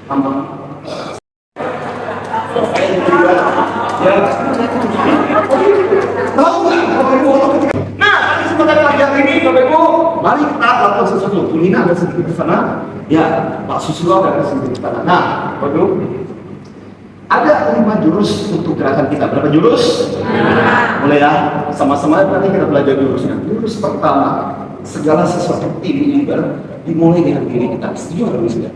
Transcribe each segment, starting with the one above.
Tahu nggak Bapak Ibu nah pada kesempatan pagi hari ini Bapak Ibu mari kita lakukan sesuatu. Tulina ada sedikit di sana ya, Pak Susilo ada sedikit di sana. Nah Bapak Ibu ada 5 jurus untuk gerakan kita. Berapa jurus? Mulai ya, sama-sama nanti kita belajar jurusnya. Jurus pertama, segala sesuatu tim leader dimulai dengan diri kita. Setuju atau tidak?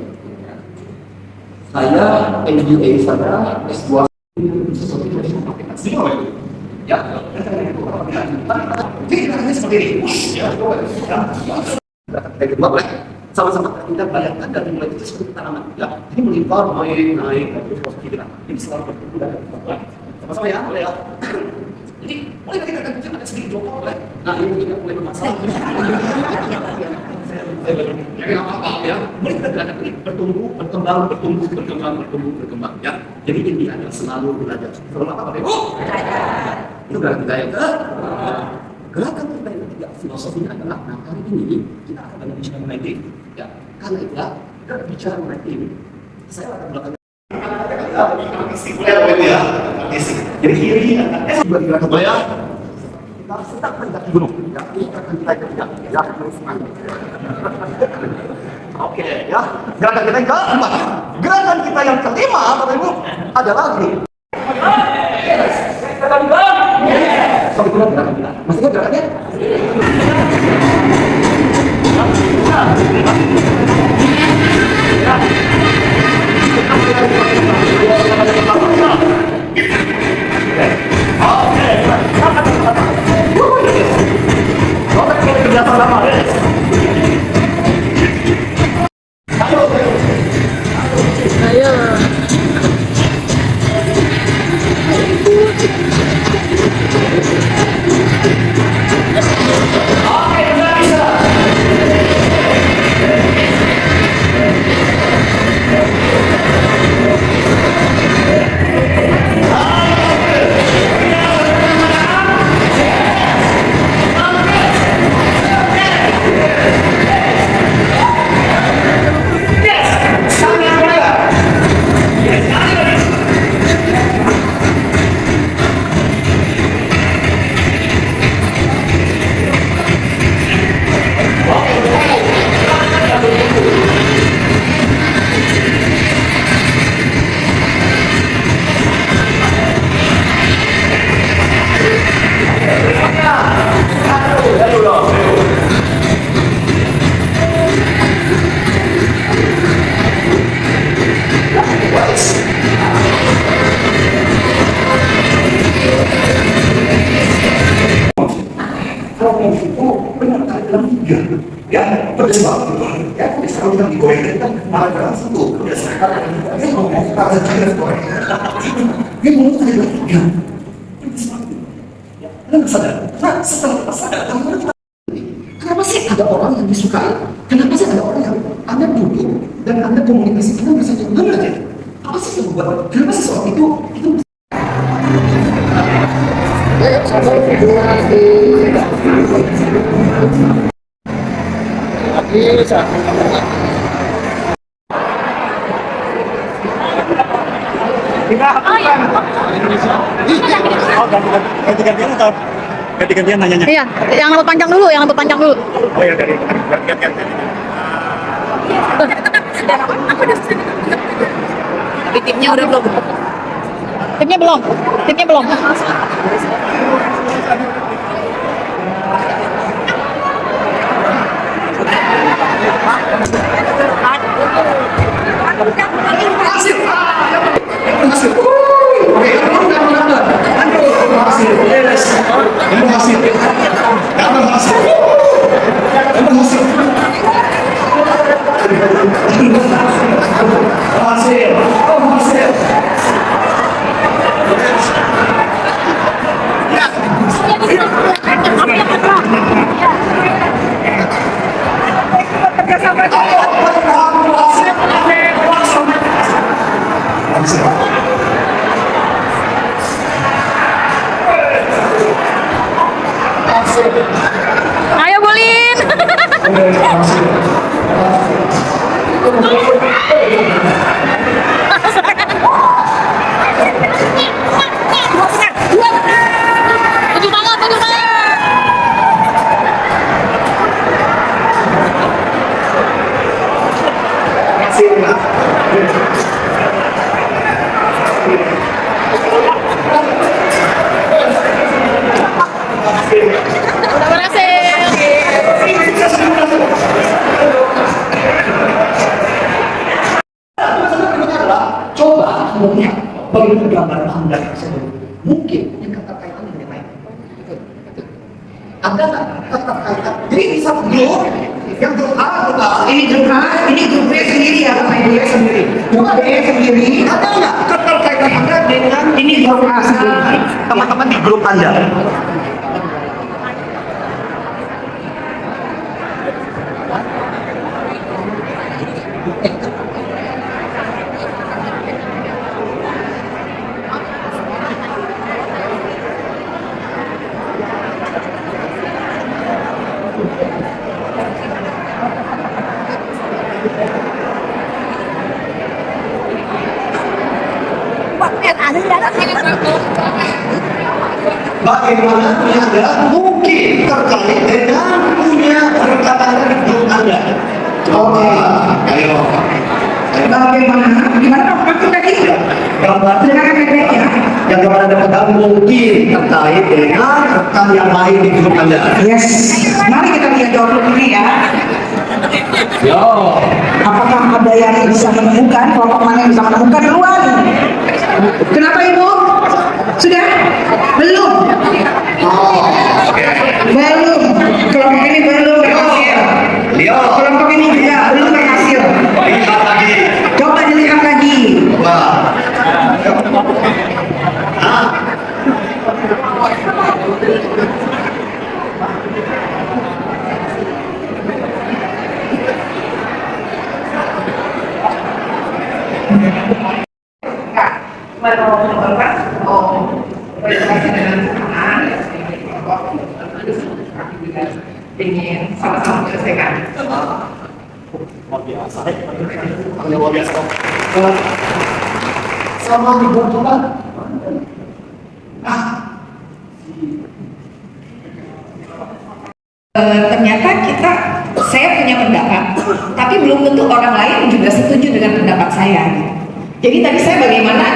Saya MBA saya S2 sesuatu yang setuju nggak? Ya, jadi gerakannya seperti ini. Ya, yang kedua boleh sama-sama kita bayangkan dari mulai itu seperti tanaman ya, ini melimpah naik ini selalu berkembang sama-sama ya, boleh ya. Jadi boleh kita akan ada sedikit jokok boleh. Nah ini juga mulai bermasalah. Jadi apa ya, boleh kita gerakan ini bertumbuh, berkembang ya. Jadi ini adalah selalu belajar. Selalu apa Pak Ibu? Itu gerakan kita yang gerakan kita yang ketiga, filosofinya adalah, nah kali ini kita akan berbicara mengenai tim ya, karena itu ya, kita berbicara mengenai tim saya akan belakangnya jadi kiri juga gerakan saya kita sedang mendaki gunung ya, ini gerakan kita yang ketiga ya, oke ya, gerakan kita yang keempat. Gerakan kita yang kelima Bapak Ibu adalah ini sampai gerakan kita maksudnya gerakannya ya, berjebak ya, misalnya kita digoreng kan malah gerak satu ini ngomong kita jangan goreng ini mulut saya ya kalian sadar, nah setelah kita sadar kenapa sih ada orang yang disukai, kenapa sih ada orang yang Anda duduk dan Anda komunikasi Anda bisa benar aja apa sih yang membuat, kenapa sih seorang itu sabar video lagi bisa. Oh, ganti-gantian atau ganti-gantian nanyanya? Iya, yang rambut panjang dulu, Oh iya, dari ganti-gantian. Tapi timnya udah belum? Timnya belum. Udah berhasil. Coba melihat bagaimana gambar Anda tersebut. Mungkin yang keterkaitan dengan yang lain. Ada nggak keterkaitan? Jadi bisa grup yang grup A, grup A. Ini grup A, ini grup B sendiri ya, Bapak Ibu ya sendiri. Grup B sendiri. Ada nggak keterkaitan Anda dengan Ini grup A sendiri. teman-teman di grup Anda? Bagaimana punya Anda mungkin terkait dengan punya rekan Anda di grup Anda? Coba, ayo. Bagaimana? Gimana Pak? Maksud tadi? Gambar Dengarkan baik-baik ya. yang gambar Anda pegang mungkin terkait dengan rekan yang lain di grup Anda. Yes. Mari kita lihat jawab ini ya. Yo, Apakah ada yang bisa menemukan? Kelompok mana yang bisa menemukan duluan? Kenapa Ibu? Sudah? Belum? Belum. Kelompok ini belum berhasil. Leo, Kelompok ini juga belum berhasil. lihat lagi. Coba dilihat lagi. Wah. Ah. Ingin sama-sama menyelesaikan. Luar biasa. Luar biasa. Sama di grup juga. Ternyata saya punya pendapat, tapi belum tentu orang lain juga setuju dengan pendapat saya. Jadi tadi saya bagaimana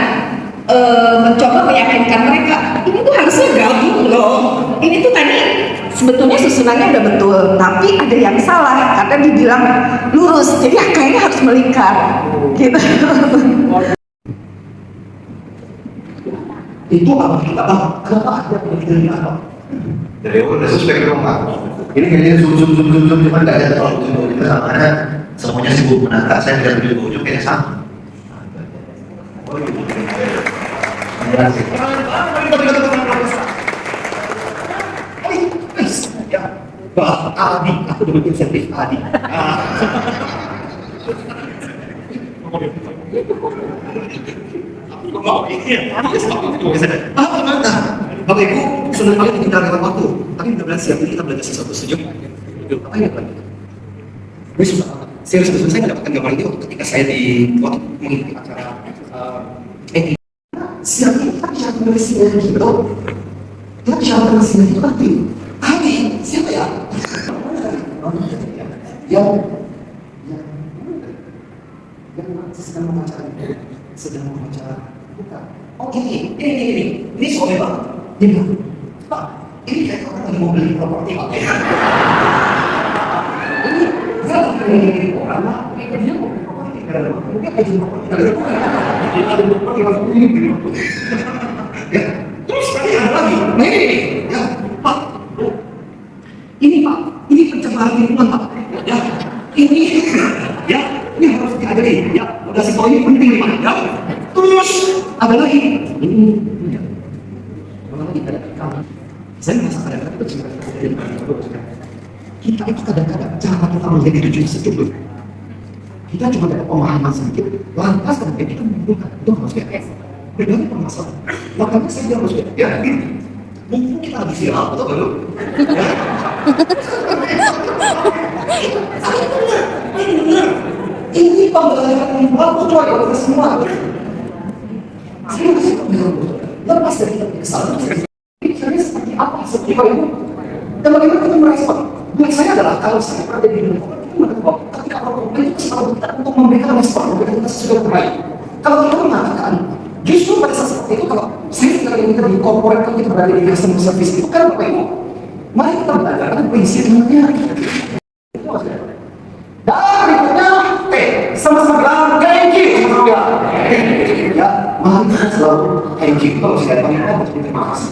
mencoba meyakinkan mereka, ini tuh harusnya gabung loh. Ini tuh tadi sebetulnya susunannya udah betul, tapi ada yang salah karena dibilang lurus, jadi kayaknya harus melingkar. Gitu. Itu apa kita bang? Kenapa ada begini apa? Dari awal udah suspek dong Pak. Ini kayaknya zoom cuma nggak ada kalau zoom kita sama ada semuanya sibuk menata. Saya tidak begitu ujung kayaknya sama. Oh iya. Ya sih. Ya, Bah, Adi, aku dapat insentif Adi. Aku mau ini. Bapak Ibu, senang kali kita lewat waktu, tapi mudah-mudahan siang ini kita belajar sesuatu. Setuju? Apa yang lagi? Ini susah banget. Serius, saya mendapatkan gambar ini ketika saya waktu mengikuti acara ini. Siang ini kita bicara mengenai siang gitu. Kita bicara mengenai siang itu nanti. Adi, siapa ya? Yang sedang membaca bukan. Oh ini soalnya Pak. Dia bilang, Pak, ini kayak orang lagi mau beli properti Pak. Ini saya lagi orang Pak, dia mau beli properti. Mungkin aja properti. Dia ada properti langsung ini beli properti. Ya, terus tadi ada lagi. Nah ini, ya Pak. Ini Pak, ini pencemaran lingkungan Pak. Ya, ini harus diadili. Ya, udah si poin penting nih Pak. Ya, terus ada lagi. Ini ada kamu. Saya merasa kadang-kadang itu cuma kita itu kadang-kadang cara kita melihat itu juga sedikit. Kita cuma dapat pemahaman sedikit, lantas kemudian kita menimbulkan itu maksudnya berbagai permasalahan. Makanya saya bilang maksudnya, ya ini mumpung kita lagi viral, betul belum? Ini pembelajaran yang bagus coy untuk semua. Saya masih bilang lepas dari kita kesalahan. Pikirannya seperti apa? Seperti apa itu? Dan bagaimana kita merespon? Buat saya adalah kalau saya berada di dunia ketika Maka itu selalu kita untuk memberikan respon, memberikan sesuatu yang terbaik. Kalau kita mengatakan, justru pada saat seperti itu, kalau saya sekali kita di corporate, kalau kita berada di customer service itu kan Bapak Ibu, mari kita belajar prinsipnya. Itu maksudnya. Dan berikutnya, sama-sama bilang thank you, sama-sama bilang ya, mari kita selalu thank you. Kalau saya panggil, terima kasih.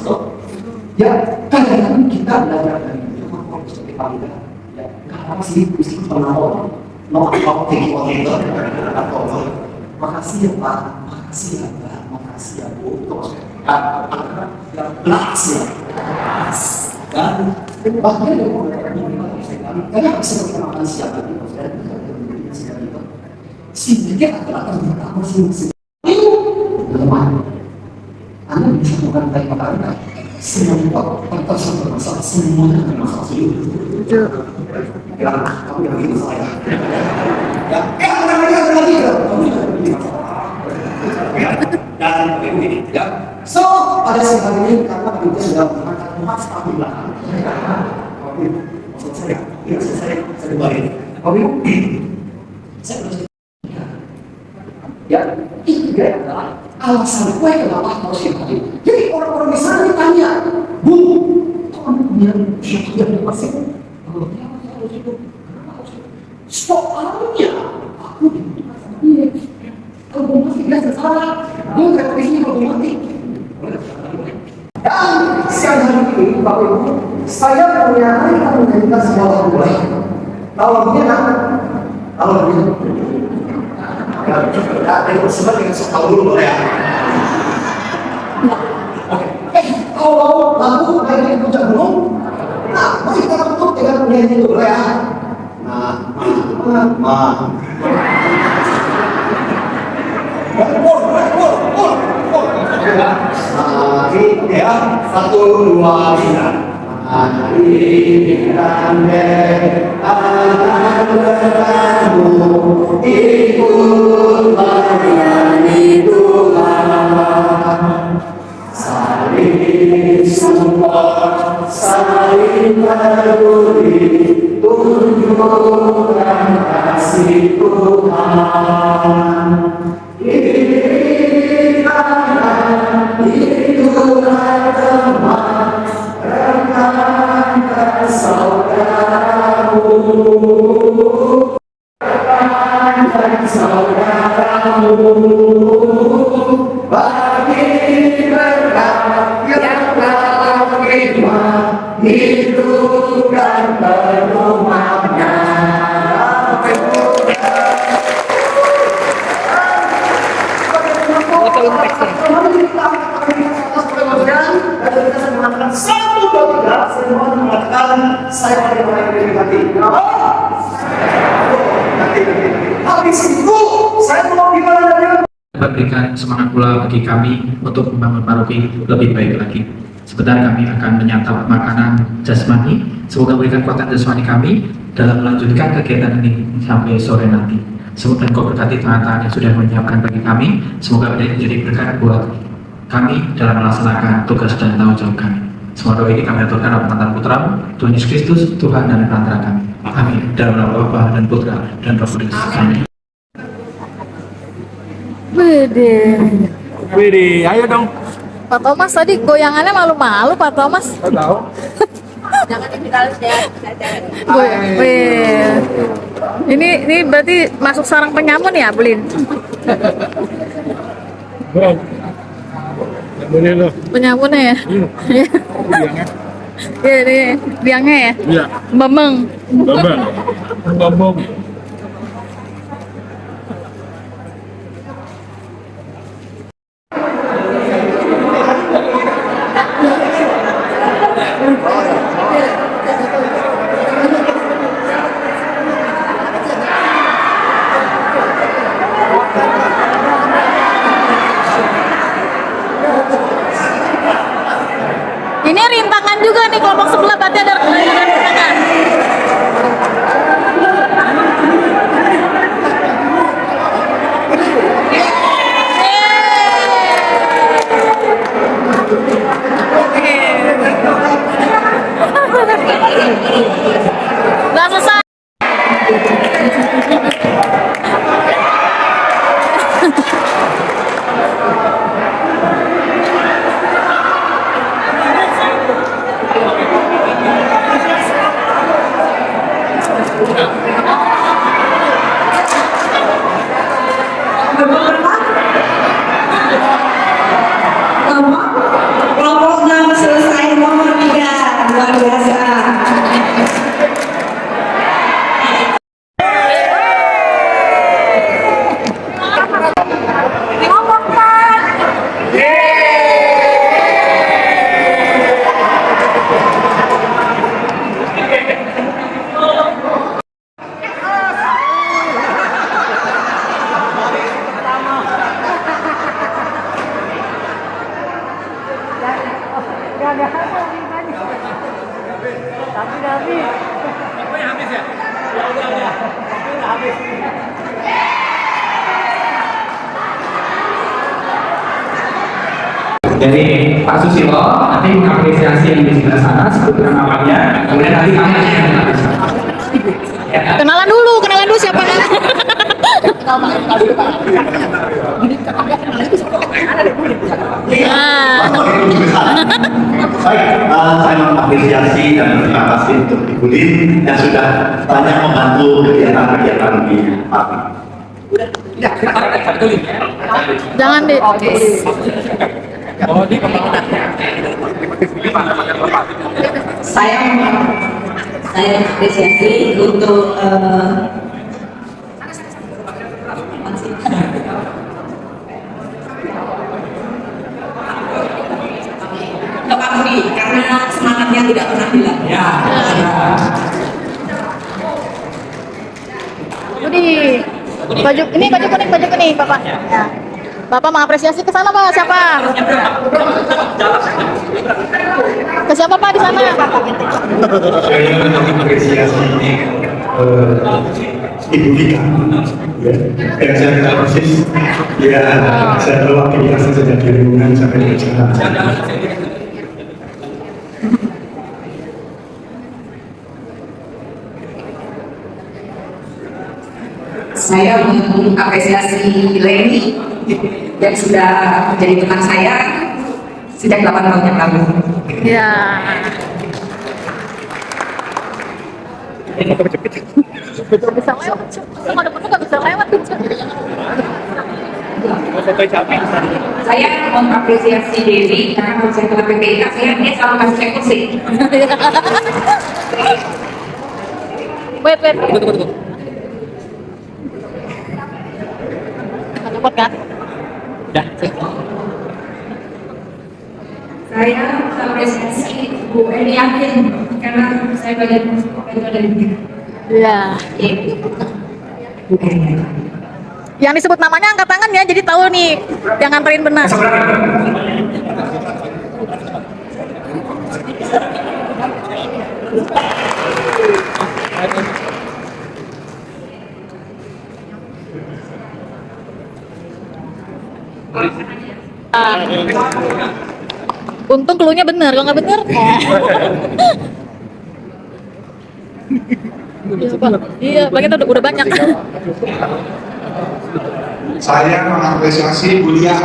Ya, kadang-kadang kita belajar dari itu, kalau seperti panggil, ya, apa sih, mesti pernah mau apa thank you atau makasih ya Pak, makasih ya Pak, makasih ya Bu, itu maksudnya belas ya. Dan bagian dari karena bisa kita makan siap lagi, sedikit adalah ternyata masing-masing itu lemah. Anda bisa bukan baik makanan, semua pertasaan bermasalah, semuanya bermasalah sendiri. Ya, kamu yang bikin saya. Ya, lagi dan begini, ya. So pada saat ini karena kita sudah mengangkat emas tahun belakang. Saya balik. Saya ya, itu dia adalah alasan gue kenapa harus yang tadi. Jadi orang-orang di sana ditanya, Bu, kok Anda punya suatu yang masih? Kalau dia harus itu, kenapa harus itu? Soalnya aku dibutuhkan sama dia. Kalau mau mati dia salah, dia nggak pilih kalau mau mati. Dan siang hari ini, Bapak Ibu, saya punya mereka menyanyikan sebuah lagu baik. Tahu dia kan? Tahu dia? Ya, itu sempat dengan sekali dulu boleh ya. Oke, kalau lagu dari puncak gunung, nah, mari kita tutup dengan nyanyi dulu ya. Mari ya, 1, 2, 3. Mari kami akan berlalu ikut melayani Tuhan, saling support, saling peduli, tunjukkan kasih Tuhan. Itulah teman, rekan dan saudaramu, rekan dan saudaramu, bagi berkat yang telah terima, hidup dan berumahnya. Satu, dua, tiga, semua mengatakan saya paling orang yang lebih hati. Kenapa? Habis itu saya mau gimana? Berikan semangat pula bagi kami untuk membangun paroki lebih baik lagi. Sebentar kami akan menyantap makanan jasmani. Semoga berikan kekuatan jasmani kami dalam melanjutkan kegiatan ini sampai sore nanti. Semoga Engkau berkati tangan-tangan yang sudah menyiapkan bagi kami. Semoga menjadi berkat buat kami dalam melaksanakan tugas dan tanggung jawab kami. Semua doa ini kami aturkan dalam nama Putra-Mu, Tuhan Yesus Kristus, Tuhan dan Perantara kami. Amin. Dalam nama Bapa dan Putra dan Roh Kudus. Amin. Widih, ayo dong. Pak Thomas tadi goyangannya malu-malu Pak Thomas. Tahu. Jangan dipitalis ya. Wih. Ini berarti masuk sarang penyamun ya, Bulin? Bro. Boleh lo. Penyamunnya ya? Iya. Iya, ini biangnya ya? Iya. Bambang. Bambang. Ini rintangan juga nih, kelompok sebelah berarti ada rintangan. Udah selesai. Kelompok berapa? Kelompok 6 selesai nomor 3. Luar biasa. Kelompok 4. Dari Pak Susilo nanti mengapresiasi yang di sebelah sana sebutkan namanya, kemudian nanti kami akan mengapresiasi. Ya. Kenalan dulu siapa nih? Nah, Baik, saya mengapresiasi dan berterima kasih untuk Ibu Lin yang sudah banyak membantu kegiatan-kegiatan di Pati. jangan di. Saya apresiasi untuk Pak Budi karena semangatnya tidak pernah hilang. Ya. Budi, baju kuning, Bapak. Ya. Bapak mengapresiasi ke sana, Pak. Siapa? Ke siapa, Pak, di sana? Saya mengapresiasi Ibu Dika, ya, yang saya kenal persis, ya, saya tahu aktivitasnya sejak dari lingkungan sampai ke sekarang. Saya mengapresiasi Leni yang sudah menjadi teman saya sejak 8 tahun yang lalu. Ya. Bisa lewat, Cuk. Ada foto nggak bisa lewat, Cuk. Saya mengapresiasi Dewi karena kalau saya ke PPIK dia selalu kasih saya kursi. Wait. Dapat kan? Dah. Saya mengapresiasi Bu Eni Yakin karena saya bagian dari dia. Iya. Bu Eni. Yang disebut namanya angkat tangan ya, jadi tahu nih yang nganterin benar. Untung cluenya bener, kalau nggak bener. Iya, bagian udah banyak. Saya mengapresiasi Budia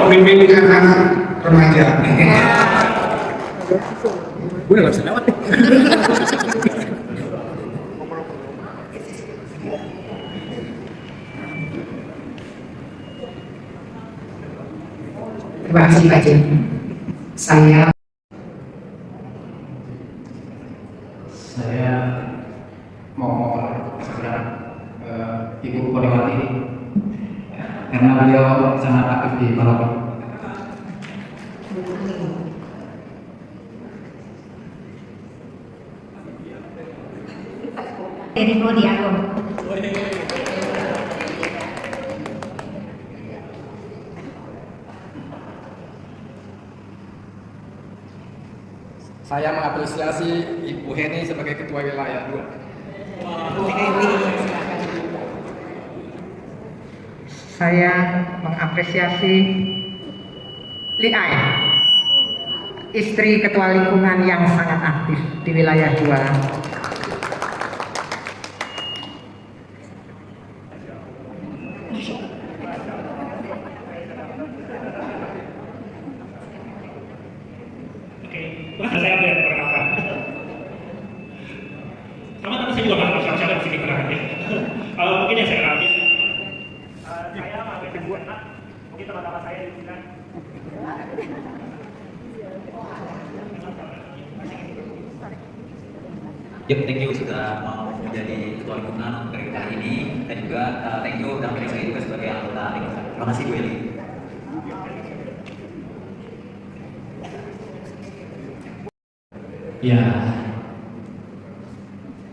pemimpin anak remaja. Gue udah nggak bisa lewat. Terima kasih Pak Jen. Saya mau Ibu Kodewati karena beliau sangat aktif di Palembang. dari Prodi Agung. Saya mengapresiasi Ibu Heni sebagai Ketua Wilayah 2. Bu Heni, silakan. Saya mengapresiasi Li Ai, istri Ketua Lingkungan yang sangat aktif di wilayah 2. Saya ambil perkataan. Sama tapi saya juga nggak tahu siapa-siapa di sini kenangannya. teman-teman saya di sini. Yuk, thank you sudah mau menjadi ketua lingkungan untuk kali ini, dan juga thank you dan saya juga sebagai anggota lingkungan. Terima kasih Bu Eli. Ya,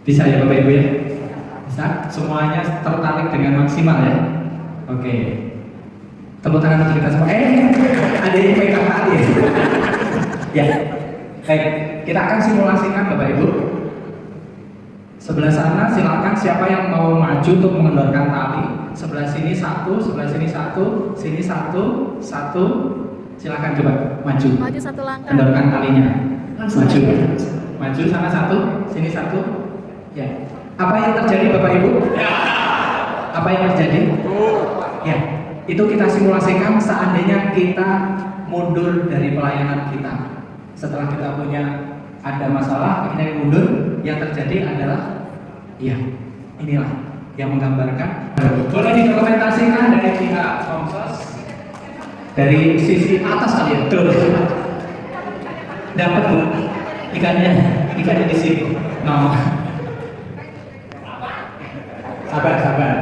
bisa ya Bapak Ibu ya? Bisa? Semuanya tertarik dengan maksimal ya? Oke. Tepuk tangan untuk kita semua. Ada yang pegang kali ya? Ya, baik. Kita akan simulasikan Bapak Ibu. Sebelah sana silakan siapa yang mau maju untuk mengendorkan tali. Sebelah sini satu, sebelah sini satu, sini satu, satu. Silakan coba maju. Maju satu langkah. Endorkan talinya. Maju. Maju sana satu, sini satu. Ya. Apa yang terjadi Bapak Ibu? Apa yang terjadi? Ya. Itu kita simulasikan seandainya kita mundur dari pelayanan kita. Setelah kita punya ada masalah, akhirnya mundur, yang terjadi adalah ya, inilah yang menggambarkan. Boleh didokumentasikan dari pihak Komsos dari sisi atas kali ya, betul. Dapat Bu, ikannya di sini. No. Sabar.